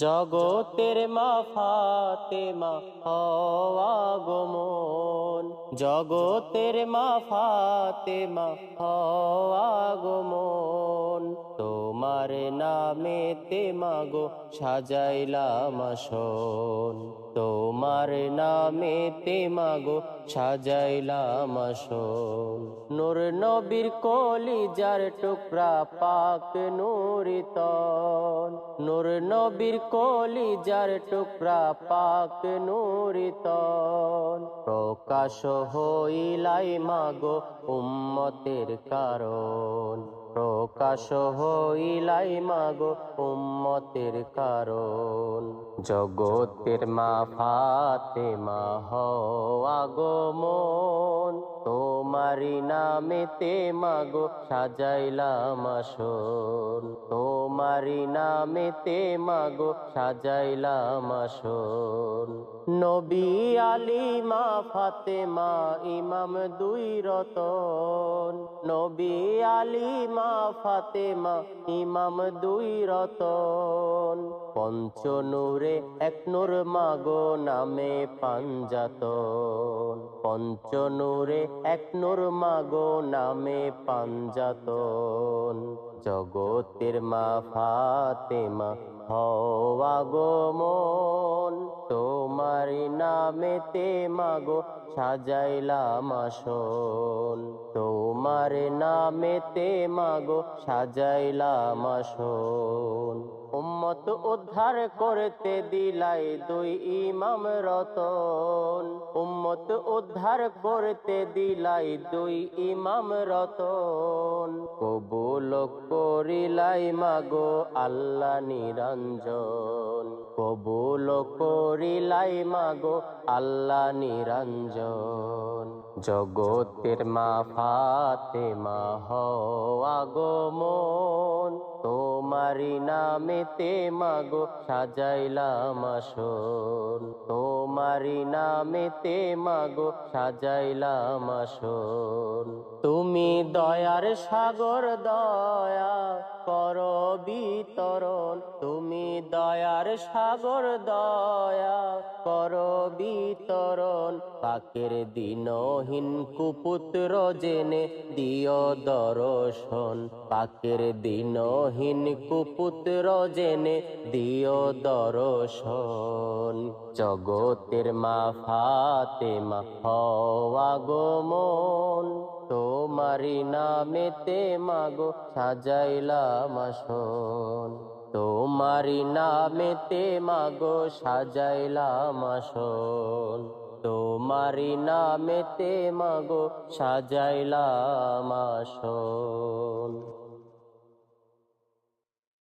জগতের মা ফাতেমা হও আগমন, জগতের মা ফাতেমা হও আগমন। তোমার নামেতে মাগো সাজাইলাম আসন, তোমার নামেতে মাগো সাজাইলাম আসন। নূর নবীর কলিজার টুকরা পাক নুরিতন, নূর নবীর কলিজার টুকরা পাক নুরিতন। প্রকাশ হইলাই মাগো উম্মতের কারণ, প্রকাশ হইলাই মাগো উম্মতের কারণ। জগতের মা ফাতেমা হও আগমন, তোমারি নামেতে মাগো সাজাইলাম আসন, তোমারি নামেতে মাগো সাজাইলাম আসন। নবী আলী মা ফাতেমা ইমাম দুই রতন, নবী আলী মা ফাতেমা ইমাম দুই রতন। পঞ্চনূরে এক নূর মাগো নামে পাঞ্জাতন, পঞ্চনূরে এক নূর মাগো নামে পাঞ্জাতন। জগতের মা ফাতেমা হও আগমন, তোমারি নামেতে মাগো সাজাইলাম আসন, তোমার নামেতে মাগো সাজাইলাম আসন। উম্মত উদ্ধার করতে দিলাই দুই ইমাম রতন, উম্মত উদ্ধার করতে দিলাই দুই ইমাম রতন। কবুল করিলাই মাগো আল্লাহ নিরঞ্জন, কবুল করিলাই মাগো আল্লাহ নিরঞ্জন। জগতের মা ফাতেমা হও আগমন, তোমারি নামেতে মাগো সাজাইলাম আসন, তোমারি নামেতে মাগো সাজাইলাম আসন। তুমি দয়ার সাগর দয়া করো বিতরণ, তুমি দয়ার সাগর দয়া করো বিতরণ। পাকের দিনহীন কুপুত্র জেনে দিও দর্শন, পাকের দিনহীন কুপুত্র জেনে দিও দর্শন। জগতের মা ফাতেমা হও আগমন, তোমারি নামেতে মাগো সাজাইলাম আসন, তোমারি নামেতে মাগো সাজাইলাম আসন, তোমারি নামেতে মাগো সাজাইলাম আসন।